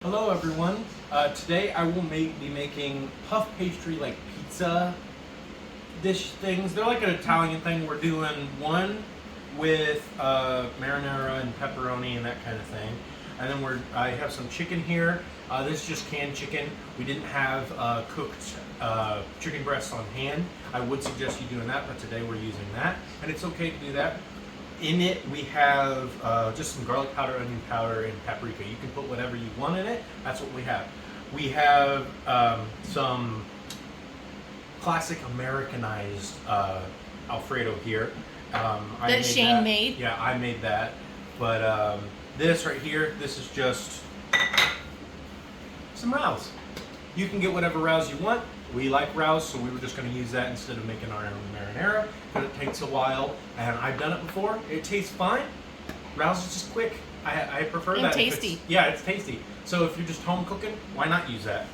Hello everyone. Today I will be making puff pastry like pizza dish things. They're like an Italian thing. We're doing one with marinara and pepperoni and that kind of thing. And then I have some chicken here. This is just canned chicken. We didn't have cooked chicken breasts on hand. I would suggest you doing that, but today we're using that. And it's okay to do that. In it, we have just some garlic powder, onion powder, and paprika. You can put whatever you want in it. That's what we have. We have some classic Americanized Alfredo here. That Shane made? Yeah, I made that. But this right here, this is just some rouse. You can get whatever rouse you want. We like rouse, so we were just going to use that instead of making our own marinara, but it takes a while, and I've done it before. It tastes fine. Rouse is just quick. I prefer and that. Tasty. Yeah, it's tasty. So if you're just home cooking, why not use that?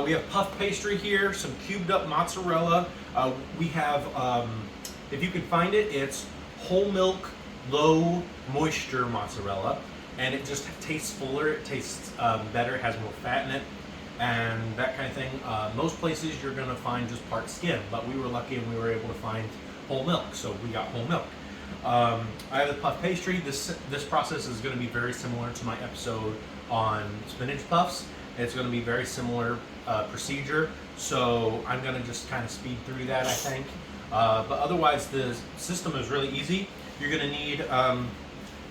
We have puff pastry here, some cubed up mozzarella. We have, if you can find it, it's whole milk, low moisture mozzarella, and it just tastes fuller. It tastes better. It has more fat in it. And that kind of thing. Most places you're going to find just part skin, but we were lucky and we were able to find whole milk, so we got whole milk. I have the puff pastry. This process is going to be very similar to my episode on spinach puffs. It's going to be very similar procedure, so I'm going to just kind of speed through that, I think. But otherwise, the system is really easy. You're going to need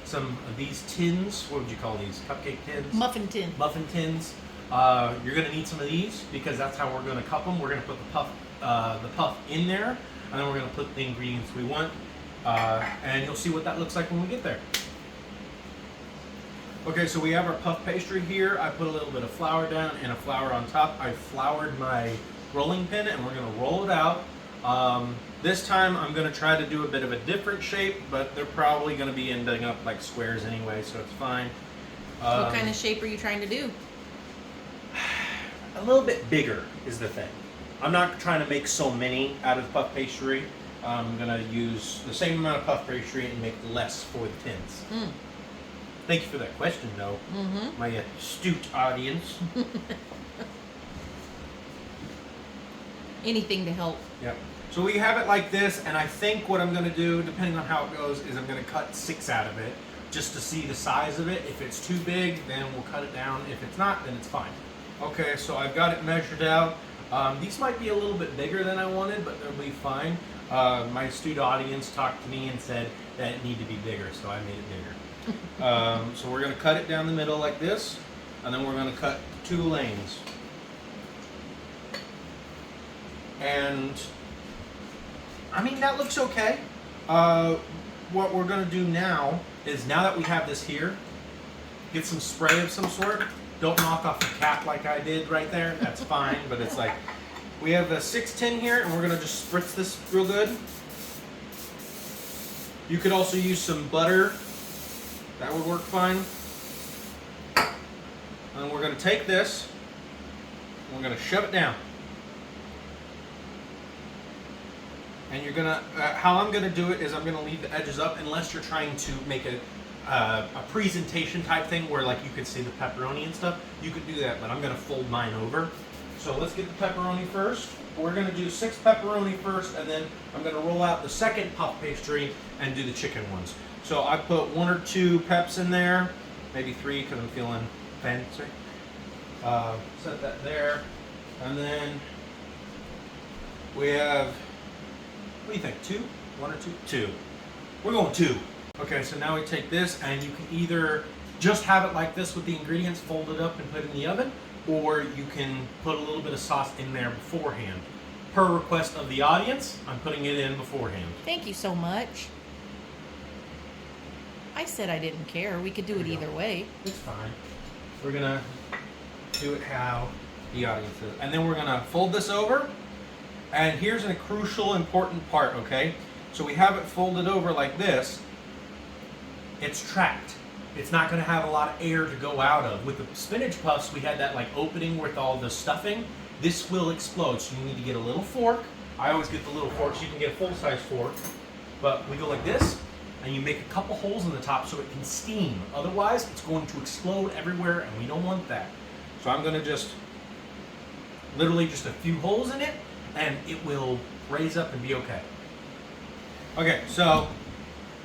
some of these tins. What would you call these? Cupcake tins? Muffin tin. Muffin tins. You're going to need some of these because that's how we're going to cup them. We're going to put the puff in there, and then we're going to put the ingredients we want, and you'll see what that looks like when we get there. Okay, so we have our puff pastry here. I put a little bit of flour down and a flour on top. I floured my rolling pin, and we're going to roll it out. This time I'm going to try to do a bit of a different shape, but they're probably going to be ending up like squares anyway, so it's fine. What kind of shape are you trying to do? A little bit bigger is the thing. I'm not trying to make so many out of puff pastry. I'm going to use the same amount of puff pastry and make less for the tins. Thank you for that question, though, my astute audience. Anything to help. Yep. So we have it like this, and I think what I'm going to do, depending on how it goes, is I'm going to cut 6 out of it just to see the size of it. If it's too big, then we'll cut it down. If it's not, then it's fine. Okay, so I've got it measured out. These might be a little bit bigger than I wanted, but they'll be fine. My astute audience talked to me and said that it needed to be bigger, so I made it bigger. So we're going to cut it down the middle like this, and then we're going to cut 2 lanes. And, I mean, that looks okay. What we're going to do now is, now that we have this here, get some spray of some sort. Don't knock off the cap like I did right there. That's fine, but it's like, we have a 6 tin here, and we're going to just spritz this real good. You could also use some butter. That would work fine. And we're going to take this, and we're going to shove it down. And you're going to, how I'm going to do it is I'm going to leave the edges up unless you're trying to make a presentation type thing where like you could see the pepperoni and stuff. You could do that, but I'm going to fold mine over. So let's get the pepperoni first. We're going to do 6 pepperoni first, and then I'm going to roll out the second puff pastry and do the chicken ones. So I put 1 or 2 peps in there, maybe 3 because I'm feeling fancy. Set that there, and then we have, what do you think, 2? 1 or 2? 2. We're going 2. Okay, so now we take this, and you can either just have it like this with the ingredients folded up and put in the oven, or you can put a little bit of sauce in there beforehand. Per request of the audience, I'm putting it in beforehand. Thank you so much. I said I didn't care. We could do it either way. It's fine. We're gonna do it how the audience is. And then we're gonna fold this over, and here's a crucial, important part, okay? So we have it folded over like this. It's trapped. It's not going to have a lot of air to go out of. With the spinach puffs, we had that like opening with all the stuffing. This will explode, so you need to get a little fork. I always get the little fork, so you can get a full-size fork. But we go like this, and you make a couple holes in the top so it can steam. Otherwise, it's going to explode everywhere, and we don't want that. So I'm going to just, literally just a few holes in it, and it will raise up and be okay. Okay, so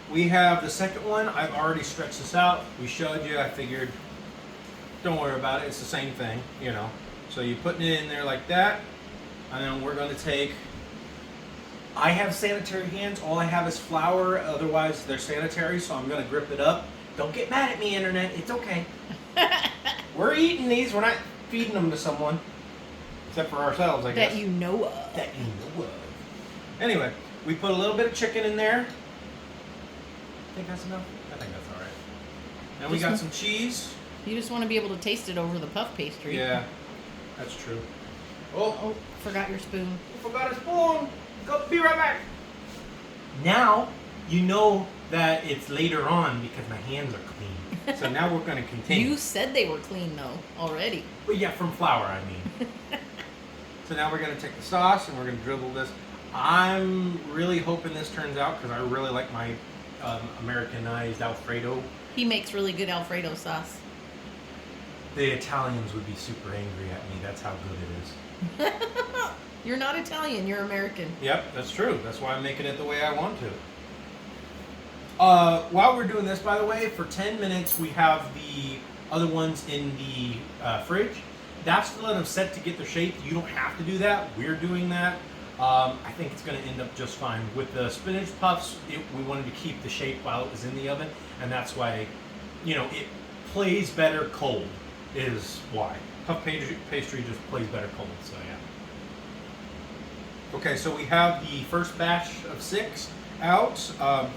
we have the second one. I've already stretched this out. We showed you. I figured, don't worry about it. It's the same thing, you know. So you're putting it in there like that, and then we're going to take, I have sanitary hands. All I have is flour. Otherwise, they're sanitary, so I'm going to grip it up. Don't get mad at me, Internet. It's okay. We're eating these. We're not feeding them to someone. Except for ourselves, I guess. That you know of. That you know of. Anyway, we put a little bit of chicken in there. Think that's enough? I think that's all right. And we got some cheese. You just want to be able to taste it over the puff pastry. Yeah, that's true. Oh, forgot your spoon. I forgot a spoon. Go, be right back. Now, you know that it's later on because my hands are clean. So now we're going to continue. You said they were clean, though, already. Well, yeah, from flour, I mean. So now we're going to take the sauce and we're going to dribble this. I'm really hoping this turns out because I really like my Americanized Alfredo. He makes really good Alfredo sauce. The Italians would be super angry at me. That's how good it is. You're not Italian, you're American. Yep, that's true. That's why I'm making it the way I want to. While we're doing this, by the way, for 10 minutes we have the other ones in the fridge. That's to let them set to get their shape. You don't have to do that. We're doing that. I think it's going to end up just fine. With the spinach puffs, we wanted to keep the shape while it was in the oven, and that's why, you know, it plays better cold, is why. Puff pastry just plays better cold, so yeah. Okay, so we have the first batch of 6 out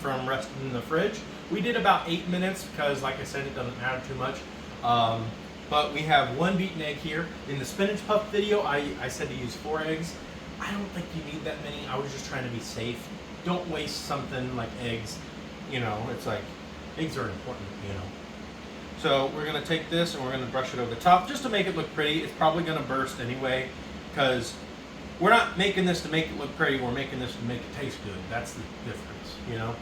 from resting in the fridge. We did about 8 minutes because, like I said, it doesn't matter too much. But we have 1 beaten egg here. In the spinach puff video, I said to use 4 eggs. I don't think you need that many. I was just trying to be safe. Don't waste something like eggs. You know, it's like, eggs are important, you know. So we're going to take this and we're going to brush it over the top just to make it look pretty. It's probably going to burst anyway because we're not making this to make it look pretty. We're making this to make it taste good. That's the difference, you know.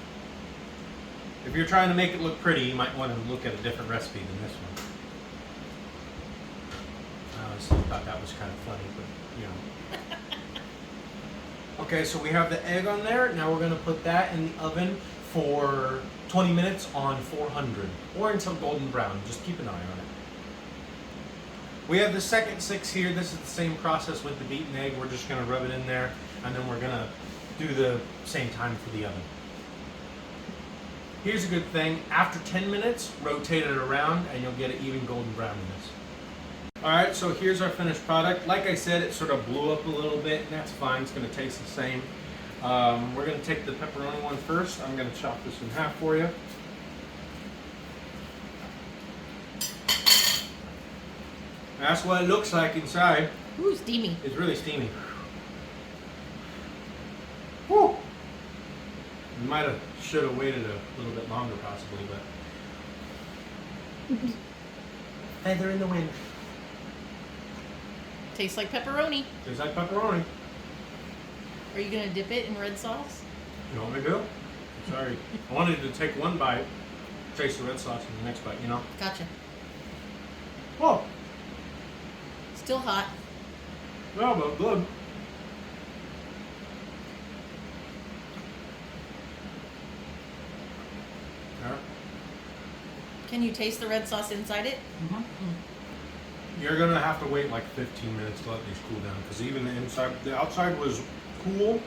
If you're trying to make it look pretty, you might want to look at a different recipe than this one. I honestly thought that was kind of funny, but, you know. Okay, so we have the egg on there. Now we're going to put that in the oven for 20 minutes on 400 or until golden brown. Just keep an eye on it. We have the second 6 here. This is the same process with the beaten egg. We're just going to rub it in there, and then we're going to do the same time for the oven. Here's a good thing. After 10 minutes, rotate it around, and you'll get an even golden brown in this. Alright, so here's our finished product. Like I said, it sort of blew up a little bit, and that's fine. It's going to taste the same. We're going to take the pepperoni one first. I'm going to chop this in half for you. That's what it looks like inside. Ooh, steamy. It's really steamy. Woo! We might have, should have waited a little bit longer possibly, but... Feather in the wind. Tastes like pepperoni. Tastes like pepperoni. Are you going to dip it in red sauce? You know what I do? Sorry. I wanted to take one bite, taste the red sauce in the next bite, you know? Gotcha. Oh! Still hot. Yeah, but good. There. Can you taste the red sauce inside it? Mm-hmm. You're gonna have to wait like 15 minutes to let these cool down because even the outside was cool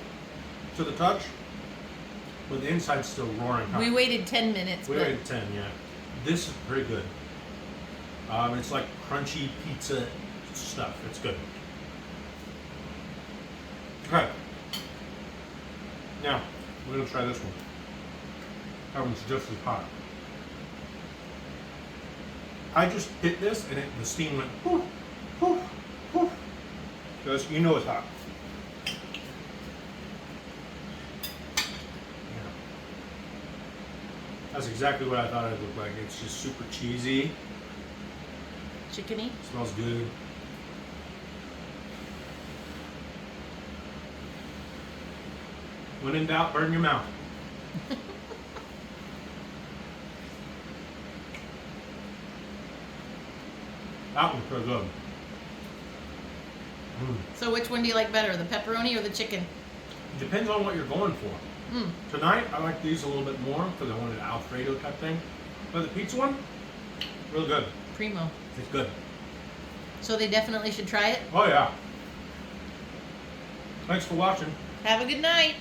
to the touch, but the inside's still roaring hot. We waited 10 minutes. We waited 10, yeah. This is pretty good. It's like crunchy pizza stuff. It's good. Okay. Now, we're gonna try this one. That one's just as hot. I just hit this and the steam went whoof, whoof, whoof. Because you know it's hot. Yeah. That's exactly what I thought it looked like. It's just super cheesy. Chickeny. Smells good. When in doubt, burn your mouth. That one's pretty good. Mm. So which one do you like better, the pepperoni or the chicken? Depends on what you're going for. Mm. Tonight, I like these a little bit more because I wanted an Alfredo type thing. But the pizza one, real good. Primo. It's good. So they definitely should try it. Oh yeah. Thanks for watching. Have a good night.